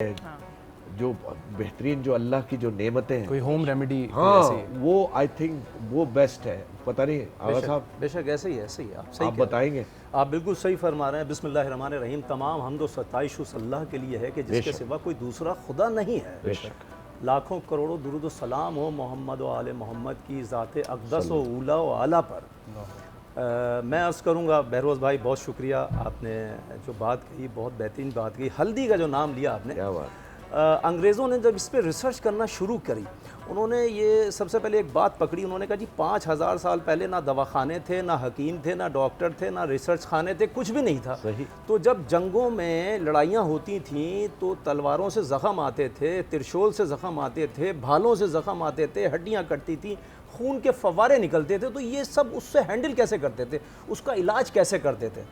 हाँ। जो बेहतरीन जो अल्लाह की जो नेमतें हैं, कोई होम रेमेडी हाँ वो आई थिंक वो बेस्ट है। पता नहीं आगा साहब बेशक ऐसे ही ऐसे ही आप सही आप कह रहे हैं। बताएंगे। आप बिल्कुल सही फरमा रहे हैं। बिस्मिल्लाहिर्रहमानिर्रहीम। तमाम हमदो सताइश उस अल्लाह के लिए है कि जिसके बेशक। सिवा कोई दूसरा खुदा नहीं है। बेशक। लाखों करोड़ों दुरूद व सलाम हो मोहम्मद व आले मोहम्मद की ज़ात अक़दस व ऊला व आला पर। मैं अर्ज़ करूँगा बहरोज़ भाई बहुत शुक्रिया, आपने जो बात कही बहुत बेहतरीन बात कही। हल्दी का जो नाम लिया आपने, क्या बात। अंग्रेज़ों ने जब इस पर रिसर्च करना शुरू करी, उन्होंने ये सबसे पहले एक बात पकड़ी। उन्होंने कहा जी 5000 साल पहले ना दवाखाने थे, ना हकीम थे, ना डॉक्टर थे, ना रिसर्च खाने थे, कुछ भी नहीं था। सही। तो जब जंगों में लड़ाइयाँ होती थीं तो तलवारों से ज़ख़म आते थे, त्रिशूल से ज़ख़म आते थे, भालों से ज़ख़म आते थे, हड्डियाँ कटती थीं, खून के फव्वारे निकलते थे। तो ये सब उससे हैंडल कैसे करते थे, उसका इलाज कैसे करते थे?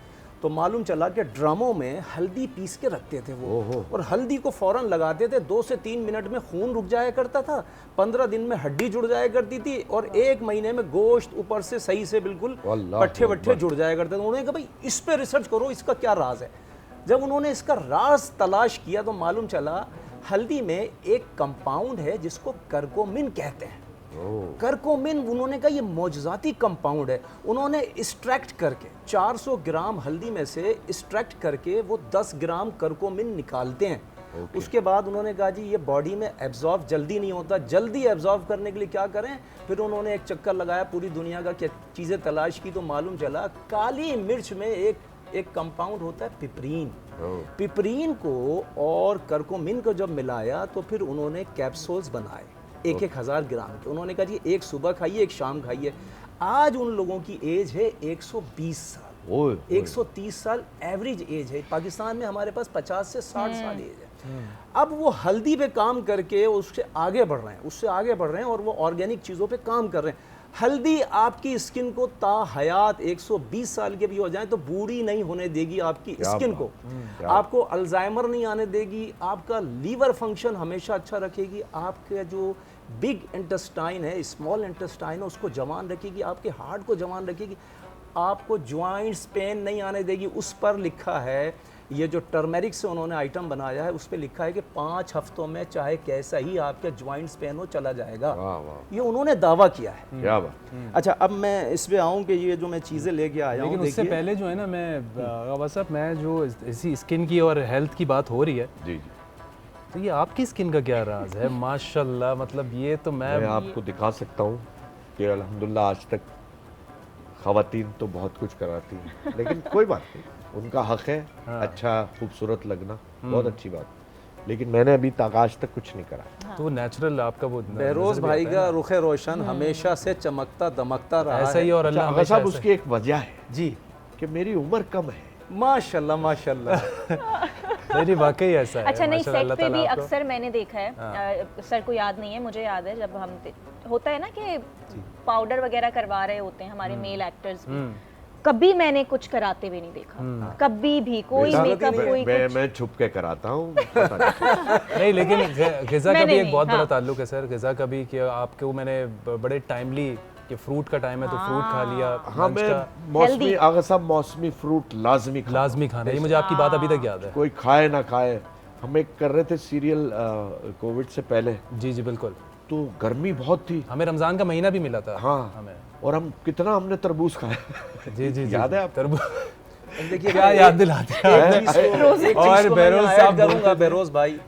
तो मालूम चला कि ड्रमों में हल्दी पीस के रखते थे वो, और हल्दी को फ़ौरन लगाते थे। 2 से 3 मिनट में खून रुक जाया करता था, 15 दिन में हड्डी जुड़ जाया करती थी, और 1 महीने में गोश्त ऊपर से सही से बिल्कुल पट्ठे वट्ठे जुड़ जाया करते थे। उन्होंने कहा भाई इस पे रिसर्च करो, इसका क्या राज है। जब उन्होंने इसका राज तलाश किया तो मालूम चला हल्दी में एक कंपाउंड है जिसको कर्कोमिन कहते हैं। कर्कोमिन, उन्होंने कहा ये मौजज़ाती कंपाउंड है। उन्होंने एक्सट्रैक्ट करके 400 ग्राम हल्दी में से एक्सट्रैक्ट करके वो 10 ग्राम कर्कोमिन निकालते हैं। उसके बाद उन्होंने कहा जी ये बॉडी में एब्जॉर्ब जल्दी नहीं होता, जल्दी एब्जॉर्ब करने के लिए क्या करें। फिर उन्होंने एक चक्कर लगाया पूरी दुनिया का, क्या चीज़ें तलाश की, तो मालूम चला काली मिर्च में एक कंपाउंड होता है पिपरीन। पिपरीन को और कर्कोमिन को जब मिलाया तो फिर उन्होंने कैप्सूल्स बनाए 1,000 ग्राम के। उन्होंने कहा जी एक सुबह खाइए, एक शाम खाइए। आज उन लोगों की एज है 120 साल, 130 साल एवरेज एज है। पाकिस्तान में हमारे पास 50 से 60 साल एज है। अब वो हल्दी पे काम करके उससे आगे बढ़ रहे हैं, उससे आगे बढ़ रहे हैं, और वो ऑर्गेनिक चीज़ों पे काम कर रहे हैं। हल्दी आपकी स्किन को ता हयात 120 साल के भी हो जाए तो बूढ़ी नहीं होने देगी आपकी स्किन को। आपको अल्जाइमर नहीं आने देगी, आपका लीवर फंक्शन हमेशा अच्छा रखेगी, आपके जो बिग इंटेस्टाइन है, स्मॉल इंटेस्टाइन है, उसको जवान रखेगी, आपके हार्ट को जवान रखेगी, आपको ज्वाइंट्स पेन नहीं आने देगी। उस पर लिखा है, ये जो टर्मेरिक से उन्होंने आइटम बनाया है उस पर लिखा है कि 5 हफ्तों में चाहे कैसा ही आपके ज्वाइंट्स पेन हो चला जाएगा। ये उन्होंने दावा किया है। क्या बात। अच्छा, अब मैं इस पे आऊँ कि ये जो मैं चीज़ें लेके आया हूँ, लेकिन उससे पहले जो है ना, मैं साहब मैं जो इसी स्किन की और हेल्थ की बात हो रही है जी जी, तो ये आपकी स्किन का क्या राज है? माशाल्लाह, मतलब ये तो मैं आपको दिखा सकता हूँ कि अल्हम्दुलिल्लाह आज तक ख़वातीन तो बहुत कुछ कराती हैं, लेकिन कोई बात नहीं, उनका हक है। अच्छा खूबसूरत लगना बहुत अच्छी बात, लेकिन मैंने अभी तक आज तक कुछ नहीं करा। तो नेचुरल आपका वो बहरोज़ भाई का रुखे रोशन हमेशा से चमकता दमकता रहा ऐसा ही, और अल्लाह अच्छा, हमेशा साहब उसकी एक वजह है जी कि मेरी उम्र कम है। माशाल्लाह माशाल्लाह। नहीं वाकई ऐसा है। अच्छा, नहीं माशाल्लाह, सेट अल्लाह पे ताला भी आपको- अक्सर मैंने देखा है, सर को याद नहीं है, मुझे याद है जब हम होता है ना कि पाउडर वगैरह करवा रहे होते हैं हमारे मेल एक्टर्स भी, कभी मैंने कुछ कराते हुए नहीं देखा, कभी भी कोई मेकअप कोई कुछ। मैं छुप के कराता हूँ, पता नहीं। नहीं, लेकिन ग़िज़ा का भी मैंने एक बहुत नहीं, बड़ा ताल्लुक है सर। ग़िज़ा का भी कि आपको मैंने बड़े टाइमली कि फ्रूट का टाइम है तो फ्रूट खा लिया। हाँ, लंच मैं का मौसमी आगा साहब मौसमी फ्रूट लाजमी खाना, ये मुझे आपकी बात अभी तक याद है। कोई खाए ना खाए। हम एक कर रहे थे सीरियल कोविड से पहले, जी जी बिल्कुल। तो गर्मी बहुत थी, हमें रमज़ान का महीना भी मिला था। हाँ हमें, और हम कितना हमने तरबूज खाया। जी जी याद है आप? तरबूज देखिए क्या याद दिलाते हैं। और बहरोज़ साहब करूंगा बहरोज़ भाई,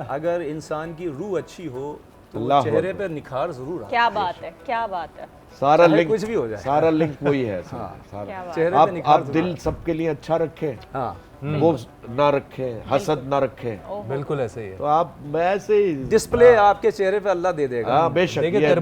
अगर इंसान की रूह अच्छी हो तो अल्लाह चेहरे पर निखार जरूर आता है। क्या बात है, क्या बात है। सारा चाहे लिंक कुछ भी हो जाए। सारा लिंक वही है। क्या सारा बात। चेहरे पे आप निखार दिल जरूर सबके लिए अच्छा रखें, हाँ, वो ना रखें, हसद ना रखें, बिल्कुल ऐसे ही है। तो आप मैं ऐसे ही डिस्प्ले आपके चेहरे पे अल्लाह दे देगा। हाँ बेशक देखिए, ये